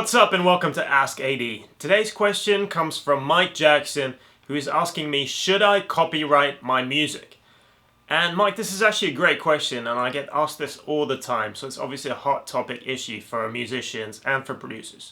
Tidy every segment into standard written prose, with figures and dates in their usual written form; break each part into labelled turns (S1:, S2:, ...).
S1: What's up and welcome to Ask AD. Today's question comes from Mike Jackson, who is asking me, should I copyright my music? And Mike, this is actually a great question and I get asked this all the time, so it's obviously a hot topic issue for musicians and for producers.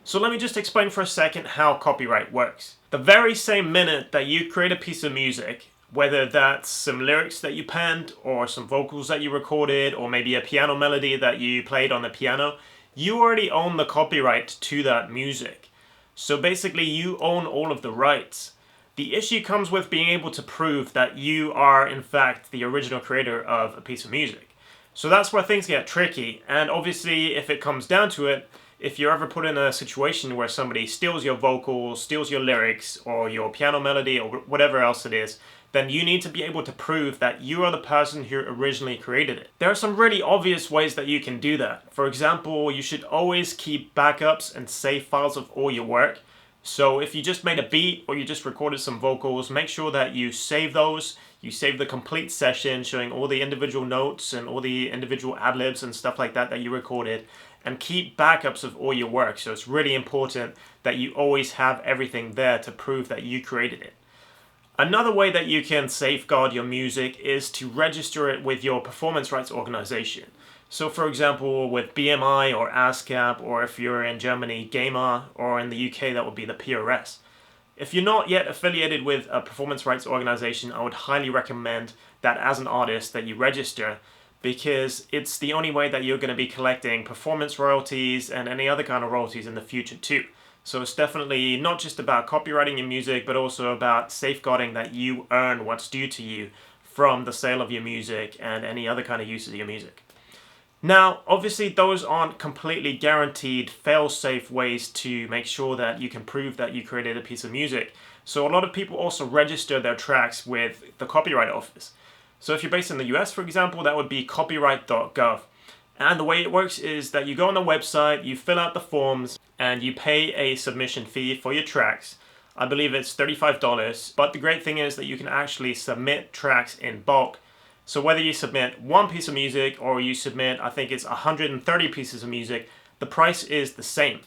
S1: So let me just explain for a second how copyright works. The very same minute that you create a piece of music, whether that's some lyrics that you penned or some vocals that you recorded or maybe a piano melody that you played on the piano, you already own the copyright to that music. So basically you own all of the rights. The issue comes with being able to prove that you are in fact the original creator of a piece of music. So that's where things get tricky, and obviously if it comes down to it, if you're ever put in a situation where somebody steals your vocals, steals your lyrics, or your piano melody, or whatever else it is, then you need to be able to prove that you are the person who originally created it. There are some really obvious ways that you can do that. For example, you should always keep backups and save files of all your work. So if you just made a beat or you just recorded some vocals, make sure that you save those. You save the complete session showing all the individual notes and all the individual ad-libs and stuff like that you recorded, and keep backups of all your work. So it's really important that you always have everything there to prove that you created it. Another way that you can safeguard your music is to register it with your performance rights organization. So for example, with BMI or ASCAP, or if you're in Germany, GEMA, or in the UK, that would be the PRS. If you're not yet affiliated with a performance rights organization, I would highly recommend that as an artist that you register, because it's the only way that you're going to be collecting performance royalties and any other kind of royalties in the future too. So it's definitely not just about copyrighting your music, but also about safeguarding that you earn what's due to you from the sale of your music and any other kind of use of your music. Now, obviously those aren't completely guaranteed fail-safe ways to make sure that you can prove that you created a piece of music. So a lot of people also register their tracks with the Copyright Office. So if you're based in the US, for example, that would be copyright.gov. And the way it works is that you go on the website, you fill out the forms, and you pay a submission fee for your tracks. I believe it's $35, but the great thing is that you can actually submit tracks in bulk. So whether you submit one piece of music or you submit, I think it's 130 pieces of music, the price is the same,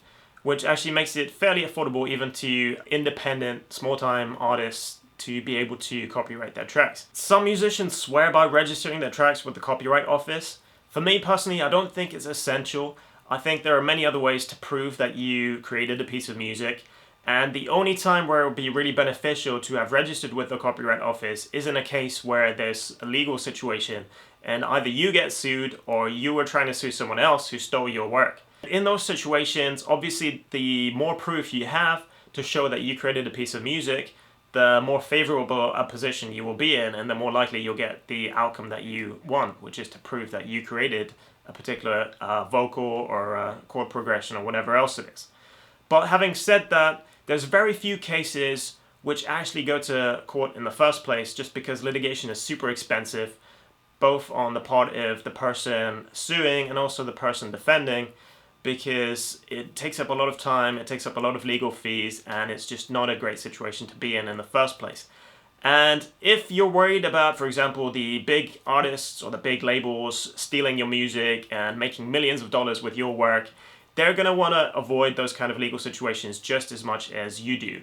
S1: which actually makes it fairly affordable even to independent, small-time artists to be able to copyright their tracks. Some musicians swear by registering their tracks with the Copyright Office. For me personally, I don't think it's essential. I think there are many other ways to prove that you created a piece of music, and the only time where it would be really beneficial to have registered with the Copyright Office is in a case where there's a legal situation and either you get sued or you were trying to sue someone else who stole your work. In those situations, obviously the more proof you have to show that you created a piece of music, the more favorable a position you will be in, and the more likely you'll get the outcome that you want, which is to prove that you created a particular vocal or chord progression or whatever else it is. But having said that, there's very few cases which actually go to court in the first place, just because litigation is super expensive, both on the part of the person suing and also the person defending, because it takes up a lot of time, it takes up a lot of legal fees, and it's just not a great situation to be in the first place. And if you're worried about, for example, the big artists or the big labels stealing your music and making millions of dollars with your work, they're going to want to avoid those kind of legal situations just as much as you do.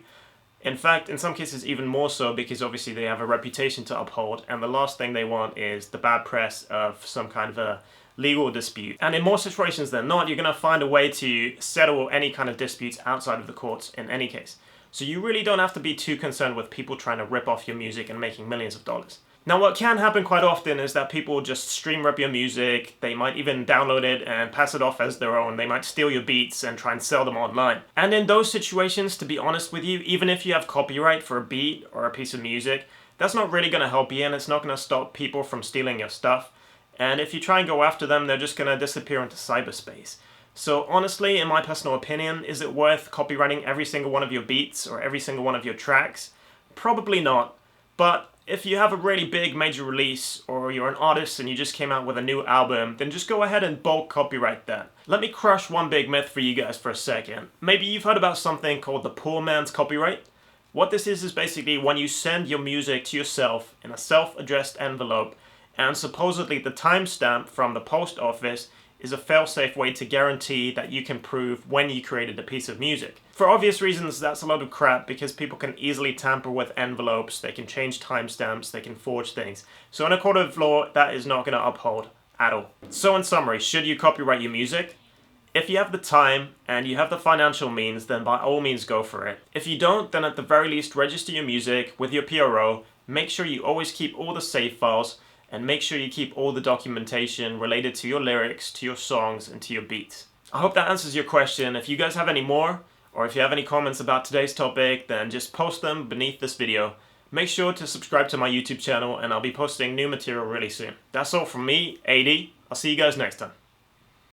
S1: In fact, in some cases even more so, because obviously they have a reputation to uphold, and the last thing they want is the bad press of some kind of a legal dispute. And in more situations than not, you're going to find a way to settle any kind of disputes outside of the courts in any case. So you really don't have to be too concerned with people trying to rip off your music and making millions of dollars. Now, what can happen quite often is that people just stream rip your music, they might even download it and pass it off as their own, they might steal your beats and try and sell them online. And in those situations, to be honest with you, even if you have copyright for a beat or a piece of music, that's not really going to help you, and it's not going to stop people from stealing your stuff. And if you try and go after them, they're just going to disappear into cyberspace. So honestly, in my personal opinion, is it worth copywriting every single one of your beats or every single one of your tracks? Probably not. But if you have a really big major release, or you're an artist and you just came out with a new album, then just go ahead and bulk copyright that. Let me crush one big myth for you guys for a second. Maybe you've heard about something called the poor man's copyright. What this is basically when you send your music to yourself in a self-addressed envelope, and supposedly the timestamp from the post office is a fail-safe way to guarantee that you can prove when you created a piece of music. For obvious reasons, that's a lot of crap because people can easily tamper with envelopes, they can change timestamps, they can forge things. So in a court of law, that is not going to uphold at all. So in summary, should you copyright your music? If you have the time and you have the financial means, then by all means go for it. If you don't, then at the very least register your music with your PRO, make sure you always keep all the save files, and make sure you keep all the documentation related to your lyrics, to your songs, and to your beats. I hope that answers your question. If you guys have any more, or if you have any comments about today's topic, then just post them beneath this video. Make sure to subscribe to my YouTube channel, and I'll be posting new material really soon. That's all from me, AD. I'll see you guys next time.